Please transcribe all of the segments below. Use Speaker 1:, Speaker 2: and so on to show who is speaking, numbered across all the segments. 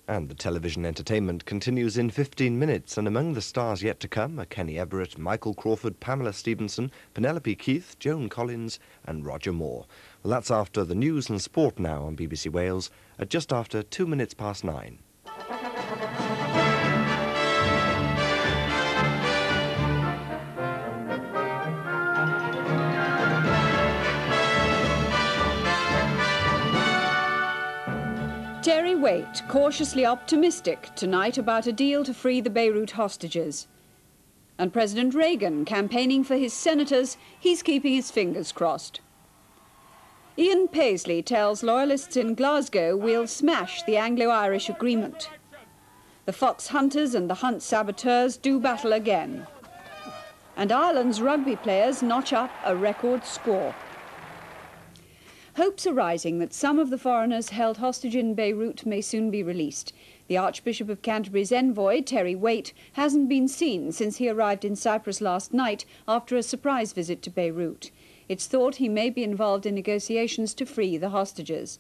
Speaker 1: And the television entertainment continues in 15 minutes, and among the stars yet to come are Kenny Everett, Michael Crawford, Pamela Stephenson, Penelope Keith, Joan Collins and Roger Moore. Well, that's after the news and sport now on BBC Wales at just after 2 minutes past 9.
Speaker 2: Terry Waite, cautiously optimistic tonight about a deal to free the Beirut hostages. And President Reagan campaigning for his senators, he's keeping his fingers crossed. Ian Paisley tells loyalists in Glasgow we'll smash the Anglo-Irish agreement. The fox hunters and the hunt saboteurs do battle again. And Ireland's rugby players notch up a record score. Hopes are rising that some of the foreigners held hostage in Beirut may soon be released. The Archbishop of Canterbury's envoy, Terry Waite, hasn't been seen since he arrived in Cyprus last night after a surprise visit to Beirut. It's thought he may be involved in negotiations to free the hostages.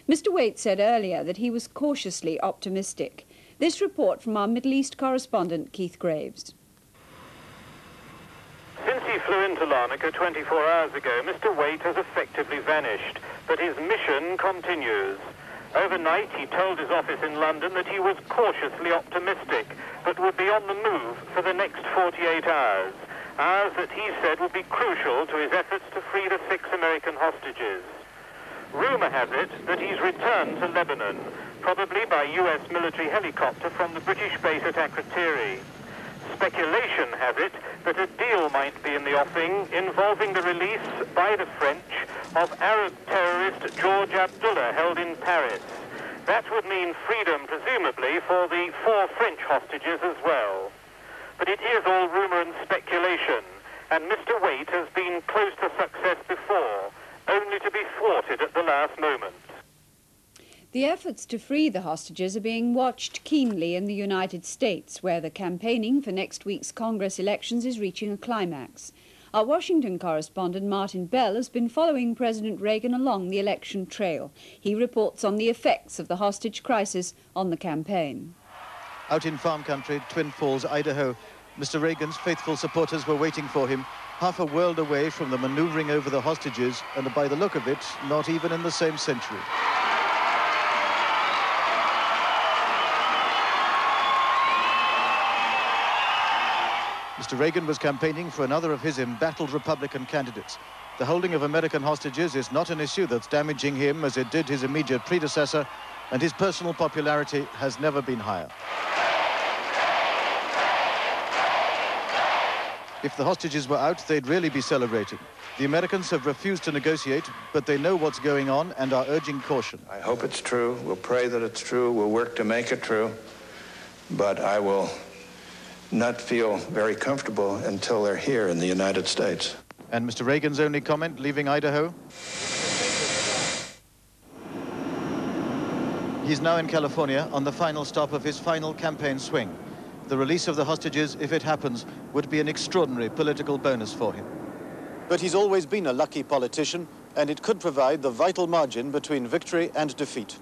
Speaker 2: Mr. Waite said earlier that he was cautiously optimistic. This report from our Middle East correspondent, Keith Graves.
Speaker 3: Since he flew into Larnaca 24 hours ago, Mr. Waite has effectively vanished, but his mission continues. Overnight, he told his office in London that he was cautiously optimistic, but would be on the move for the next 48 hours. Hours that he said would be crucial to his efforts to free the 6 American hostages. Rumour has it that he's returned to Lebanon, probably by US military helicopter from the British base at Akrotiri. Speculation has it that a deal might be in the offing involving the release by the French of Arab terrorist George Abdullah held in Paris. That would mean freedom, presumably, for the 4 French hostages as well. But it is all rumour and speculation, and Mr. Waite has been close to success before, only to be thwarted at the last moment.
Speaker 2: The efforts to free the hostages are being watched keenly in the United States, where the campaigning for next week's Congress elections is reaching a climax. Our Washington correspondent Martin Bell has been following President Reagan along the election trail. He reports on the effects of the hostage crisis on the campaign.
Speaker 4: Out in farm country, Twin Falls, Idaho, Mr. Reagan's faithful supporters were waiting for him, half a world away from the manoeuvring over the hostages, and by the look of it, not even in the same century. Mr. Reagan was campaigning for another of his embattled Republican candidates. The holding of American hostages is not an issue that's damaging him as it did his immediate predecessor, and his personal popularity has never been higher. If the hostages were out, they'd really be celebrating. The Americans have refused to negotiate, but they know what's going on and are urging caution.
Speaker 5: I hope it's true. We'll pray that it's true. We'll work to make it true. But I will not feel very comfortable until they're here in the United States.
Speaker 4: And Mr. Reagan's only comment, leaving Idaho? He's now in California on the final stop of his final campaign swing. The release of the hostages, if it happens, would be an extraordinary political bonus for him. But he's always been a lucky politician, and it could provide the vital margin between victory and defeat.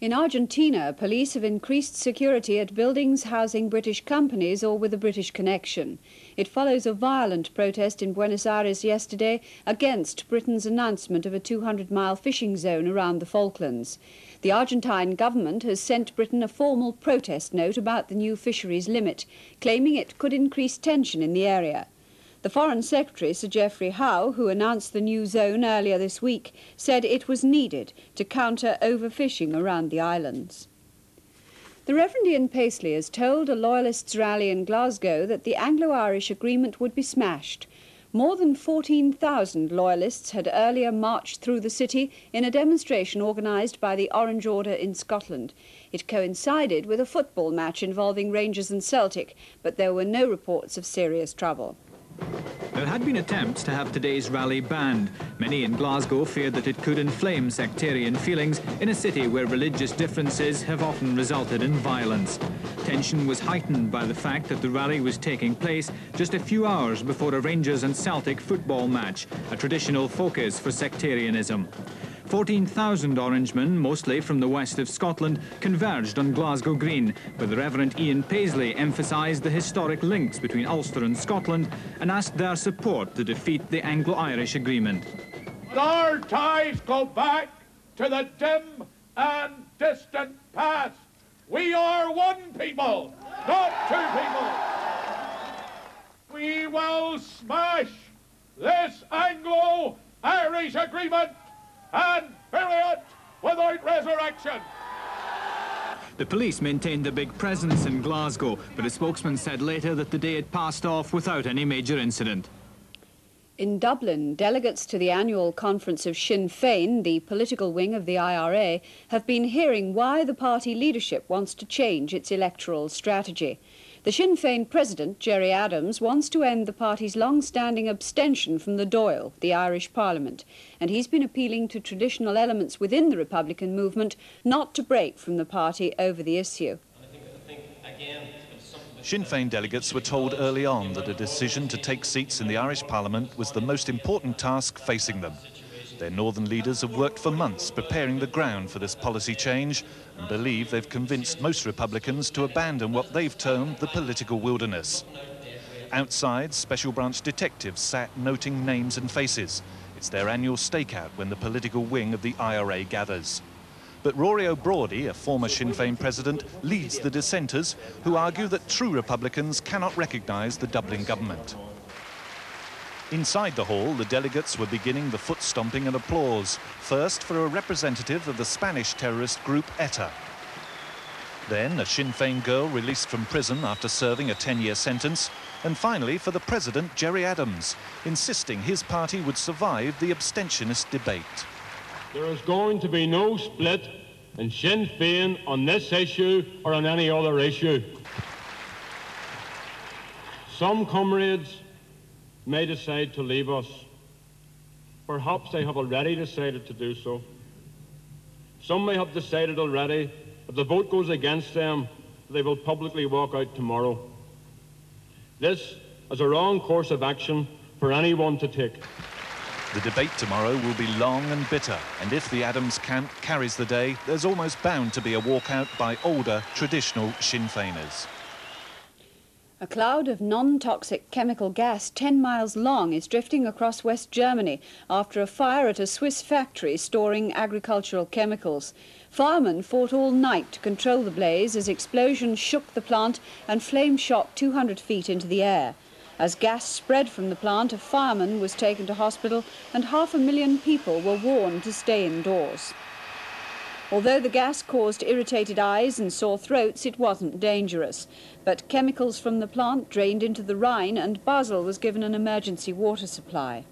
Speaker 2: In Argentina, police have increased security at buildings housing British companies or with a British connection. It follows a violent protest in Buenos Aires yesterday against Britain's announcement of a 200-mile fishing zone around the Falklands. The Argentine government has sent Britain a formal protest note about the new fisheries limit, claiming it could increase tension in the area. The Foreign Secretary, Sir Geoffrey Howe, who announced the new zone earlier this week, said it was needed to counter overfishing around the islands. The Reverend Ian Paisley has told a Loyalists' rally in Glasgow that the Anglo-Irish agreement would be smashed. More than 14,000 Loyalists had earlier marched through the city in a demonstration organised by the Orange Order in Scotland. It coincided with a football match involving Rangers and Celtic, but there were no reports of serious trouble.
Speaker 6: There had been attempts to have today's rally banned. Many in Glasgow feared that it could inflame sectarian feelings in a city where religious differences have often resulted in violence. Tension was heightened by the fact that the rally was taking place just a few hours before a Rangers and Celtic football match, a traditional focus for sectarianism. 14,000 Orangemen, mostly from the west of Scotland, converged on Glasgow Green, where the Reverend Ian Paisley emphasised the historic links between Ulster and Scotland and asked their support to defeat the Anglo-Irish agreement.
Speaker 7: Our ties go back to the dim and distant past. We are one people, not two people. We will smash this Anglo-Irish agreement and bury it without resurrection.
Speaker 6: The police maintained a big presence in Glasgow, but a spokesman said later that the day had passed off without any major incident.
Speaker 2: In Dublin, delegates to the annual conference of Sinn Féin, the political wing of the IRA, have been hearing why the party leadership wants to change its electoral strategy. The Sinn Féin president, Gerry Adams, wants to end the party's long-standing abstention from the Dáil, the Irish Parliament, and he's been appealing to traditional elements within the Republican movement not to break from the party over the issue.
Speaker 8: Sinn Féin delegates were told early on that a decision to take seats in the Irish Parliament was the most important task facing them. Their northern leaders have worked for months preparing the ground for this policy change and believe they've convinced most Republicans to abandon what they've termed the political wilderness. Outside, special branch detectives sat noting names and faces. It's their annual stakeout when the political wing of the IRA gathers. But Rory O'Brody, a former Sinn Féin president, leads the dissenters who argue that true Republicans cannot recognise the Dublin government. Inside the hall, the delegates were beginning the foot-stomping and applause, first for a representative of the Spanish terrorist group ETA. Then a Sinn Féin girl released from prison after serving a 10-year sentence, and finally for the president, Gerry Adams, insisting his party would survive the abstentionist debate.
Speaker 9: There is going to be no split in Sinn Féin on this issue or on any other issue. Some comrades may decide to leave us. Perhaps they have already decided to do so. Some may have decided already, if the vote goes against them, they will publicly walk out tomorrow. This is a wrong course of action for anyone to take.
Speaker 8: The debate tomorrow will be long and bitter, and if the Adams camp carries the day, there's almost bound to be a walkout by older, traditional Sinn Féiners.
Speaker 2: A cloud of non-toxic chemical gas 10 miles long is drifting across West Germany after a fire at a Swiss factory storing agricultural chemicals. Firemen fought all night to control the blaze as explosions shook the plant and flames shot 200 feet into the air. As gas spread from the plant, a fireman was taken to hospital and 500,000 people were warned to stay indoors. Although the gas caused irritated eyes and sore throats, it wasn't dangerous. But chemicals from the plant drained into the Rhine and Basel was given an emergency water supply.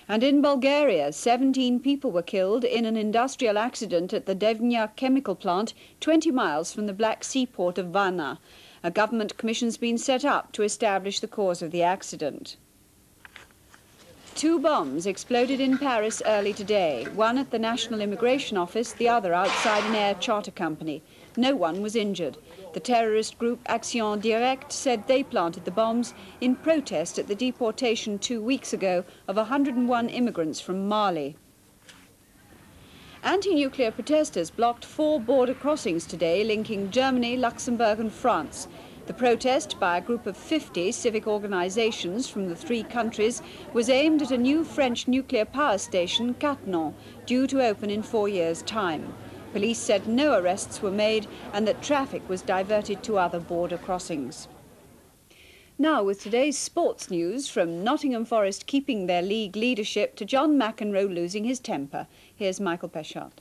Speaker 2: And in Bulgaria, 17 people were killed in an industrial accident at the Devnya chemical plant 20 miles from the Black Sea port of Varna. A government commission's been set up to establish the cause of the accident. 2 bombs exploded in Paris early today, one at the National Immigration Office, the other outside an air charter company. No one was injured. The terrorist group Action Directe said they planted the bombs in protest at the deportation 2 weeks ago of 101 immigrants from Mali. Anti-nuclear protesters blocked 4 border crossings today linking Germany, Luxembourg and France. The protest by a group of 50 civic organisations from the 3 countries was aimed at a new French nuclear power station, Cattenom, due to open in 4 years' time. Police said no arrests were made and that traffic was diverted to other border crossings. Now, with today's sports news, from Nottingham Forest keeping their league leadership to John McEnroe losing his temper. Here's Michael Peschart.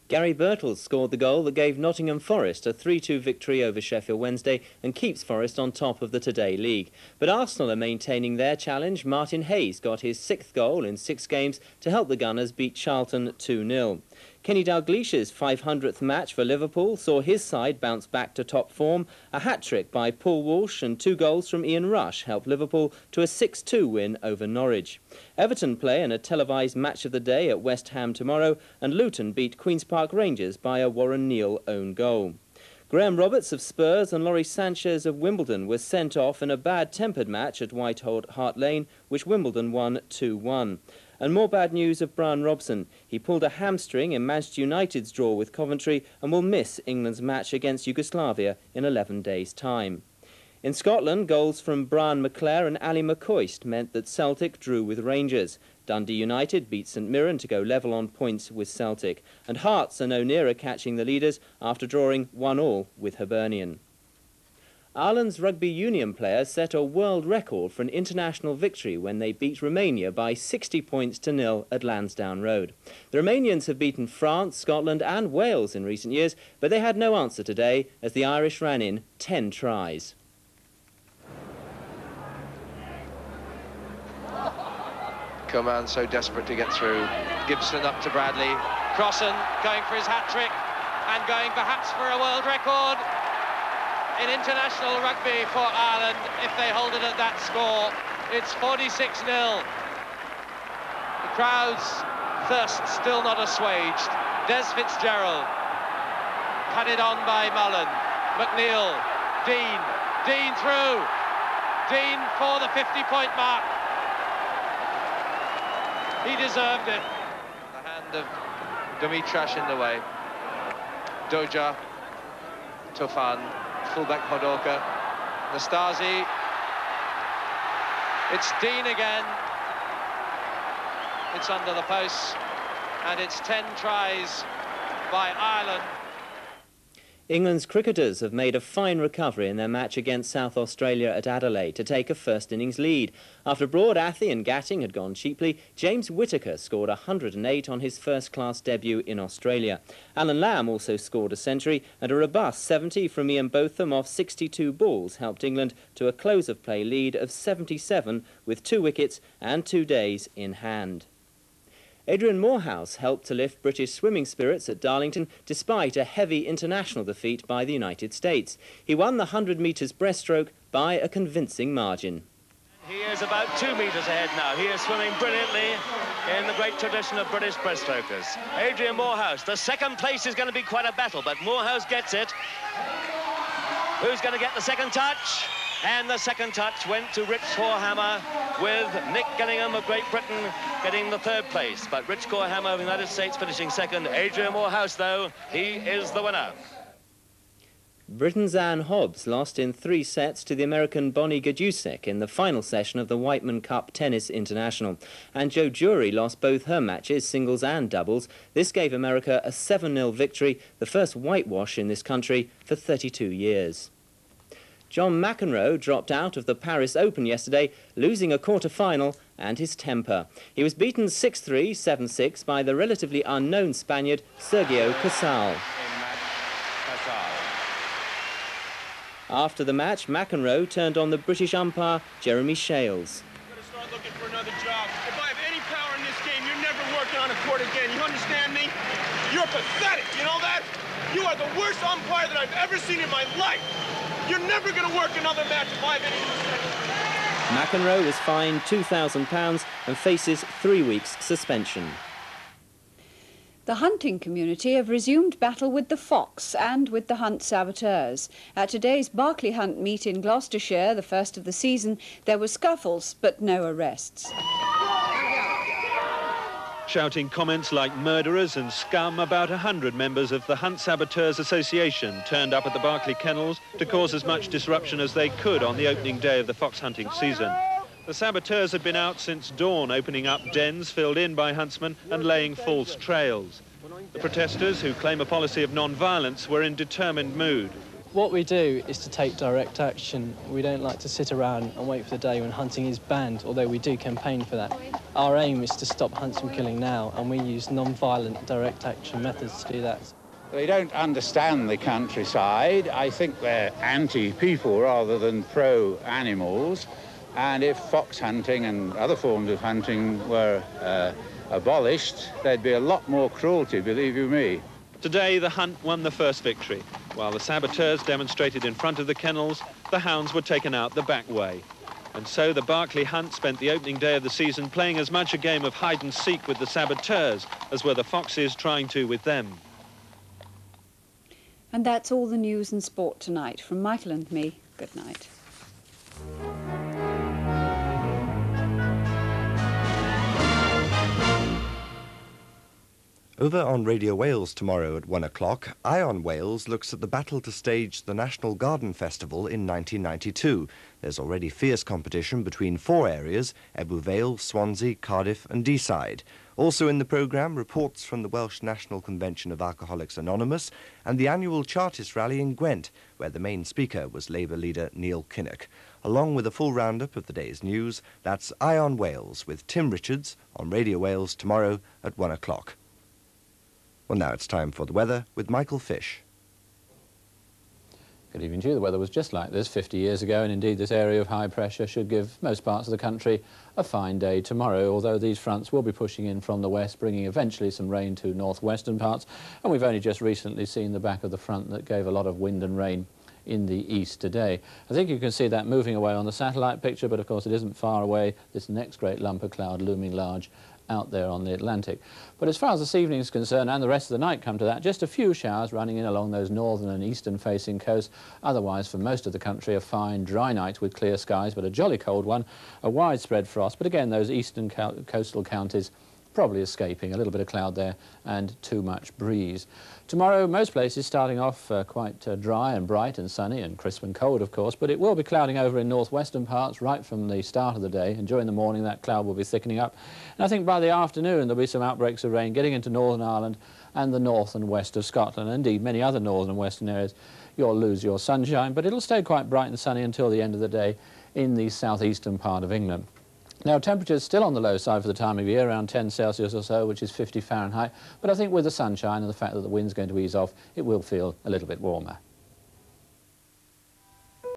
Speaker 10: Gary Birtles scored the goal that gave Nottingham Forest a 3-2 victory over Sheffield Wednesday and keeps Forest on top of the Today League. But Arsenal are maintaining their challenge. Martin Hayes got his 6th goal in 6 games to help the Gunners beat Charlton 2-0. Kenny Dalglish's 500th match for Liverpool saw his side bounce back to top form. A hat-trick by Paul Walsh and 2 goals from Ian Rush helped Liverpool to a 6-2 win over Norwich. Everton play in a televised match of the day at West Ham tomorrow, and Luton beat Queen's Park Rangers by a Warren Neal own goal. Graham Roberts of Spurs and Laurie Sanchez of Wimbledon were sent off in a bad-tempered match at White Hart Lane, which Wimbledon won 2-1. And more bad news of Brian Robson. He pulled a hamstring in Manchester United's draw with Coventry and will miss England's match against Yugoslavia in 11 days' time. In Scotland, goals from Brian McClare and Ali McCoist meant that Celtic drew with Rangers. Dundee United beat St Mirren to go level on points with Celtic. And Hearts are no nearer catching the leaders after drawing 1-1 with Hibernian. Ireland's rugby union players set a world record for an international victory when they beat Romania by 60 points to 0 at Lansdowne Road. The Romanians have beaten France, Scotland and Wales in recent years, but they had no answer today as the Irish ran in 10 tries.
Speaker 11: Coman so desperate to get through. Gibson up to Bradley. Crossan going for his hat-trick and going perhaps for a world record in international rugby for Ireland if they hold it at that score. It's 46-0. The crowd's thirst still not assuaged. Des Fitzgerald cut it on by Mullen. McNeil, Dean through. Dean for the 50-point mark. He deserved it. The hand of Dumitrash in the way. Doja, Tufan, fullback Hodorka, Nastasi. It's Dean again. It's under the posts, and it's 10 tries by Ireland.
Speaker 10: England's cricketers have made a fine recovery in their match against South Australia at Adelaide to take a first innings lead. After Broad, Athey and Gatting had gone cheaply, James Whittaker scored 108 on his first-class debut in Australia. Alan Lamb also scored a century, and a robust 70 from Ian Botham off 62 balls helped England to a close-of-play lead of 77 with 2 wickets and 2 days in hand. Adrian Morehouse helped to lift British swimming spirits at Darlington despite a heavy international defeat by the United States. He won the 100 metres breaststroke by a convincing margin.
Speaker 12: He is about 2 metres ahead now. He is swimming brilliantly in the great tradition of British breaststrokers. Adrian Morehouse, the second place is going to be quite a battle, but Morehouse gets it. Who's going to get the second touch? And the second touch went to Rich Corehammer, with Nick Gunningham of Great Britain getting the 3rd place. But Rich Corehammer of the United States finishing 2nd. Adrian Morehouse, though, he is the winner.
Speaker 10: Britain's Anne Hobbs lost in 3 sets to the American Bonnie Gajusek in the final session of the Whiteman Cup Tennis International. And Jo Jury lost both her matches, singles and doubles. This gave America a 7-0 victory, the first whitewash in this country for 32 years. John McEnroe dropped out of the Paris Open yesterday, losing a quarter-final and his temper. He was beaten 6-3, 7-6 by the relatively unknown Spaniard Sergio Casal. After the match, McEnroe turned on the British umpire Jeremy Shales.
Speaker 13: I'm going to start looking for another job. If I have any power in this game, you're never working on a court again. You understand me? You're pathetic, you know that? You are the worst umpire that I've ever seen in my life. You're never going to work another match if I have any mistakes.
Speaker 10: McEnroe was fined £2,000 and faces 3 weeks suspension.
Speaker 2: The hunting community have resumed battle with the fox and with the hunt saboteurs. At today's Barclay Hunt meet in Gloucestershire, the first of the season, there were scuffles but no arrests.
Speaker 14: Shouting comments like murderers and scum, about 100 members of the Hunt Saboteurs Association turned up at the Barclay Kennels to cause as much disruption as they could on the opening day of the fox hunting season. The saboteurs had been out since dawn, opening up dens filled in by huntsmen and laying false trails. The protesters, who claim a policy of non-violence, were in determined mood.
Speaker 15: What we do is to take direct action. We don't like to sit around and wait for the day when hunting is banned, although we do campaign for that. Our aim is to stop hunting and killing now, and we use non-violent direct action methods to do that.
Speaker 16: They don't understand the countryside. I think they're anti-people rather than pro-animals. And if fox hunting and other forms of hunting were abolished, there'd be a lot more cruelty, believe you me.
Speaker 14: Today, the hunt won the first victory. While the saboteurs demonstrated in front of the kennels, the hounds were taken out the back way. And so the Barclay Hunt spent the opening day of the season playing as much a game of hide-and-seek with the saboteurs as were the foxes trying to with them.
Speaker 2: And that's all the news and sport tonight. From Michael and me, good night.
Speaker 1: Over on Radio Wales tomorrow at 1 o'clock, Ion Wales looks at the battle to stage the National Garden Festival in 1992. There's already fierce competition between 4 areas: Ebbw Vale, Swansea, Cardiff and Deeside. Also in the programme, reports from the Welsh National Convention of Alcoholics Anonymous and the annual Chartist rally in Gwent, where the main speaker was Labour leader Neil Kinnock. Along with a full roundup of the day's news, that's Ion Wales with Tim Richards on Radio Wales tomorrow at 1 o'clock. Well, now it's time for the weather with Michael Fish.
Speaker 17: Good evening to you. The weather was just like this 50 years ago, and indeed this area of high pressure should give most parts of the country a fine day tomorrow, although these fronts will be pushing in from the west, bringing eventually some rain to northwestern parts, and we've only just recently seen the back of the front that gave a lot of wind and rain in the east today. I think you can see that moving away on the satellite picture, but of course it isn't far away, this next great lump of cloud looming large out there on the Atlantic. But as far as this evening is concerned, and the rest of the night come to that, just a few showers running in along those northern and eastern facing coasts. Otherwise, for most of the country, a fine dry night with clear skies, but a jolly cold one, a widespread frost. But again, those eastern coastal counties probably escaping, a little bit of cloud there and too much breeze. Tomorrow, most places starting off quite dry and bright and sunny and crisp and cold, of course, but it will be clouding over in northwestern parts right from the start of the day, and during the morning that cloud will be thickening up. And I think by the afternoon there'll be some outbreaks of rain getting into Northern Ireland and the north and west of Scotland, and indeed many other northern and western areas. You'll lose your sunshine, but it'll stay quite bright and sunny until the end of the day in the southeastern part of England. Now, temperatures still on the low side for the time of year, around 10 Celsius or so, which is 50 Fahrenheit, but I think with the sunshine and the fact that the wind's going to ease off, it will feel a little bit warmer.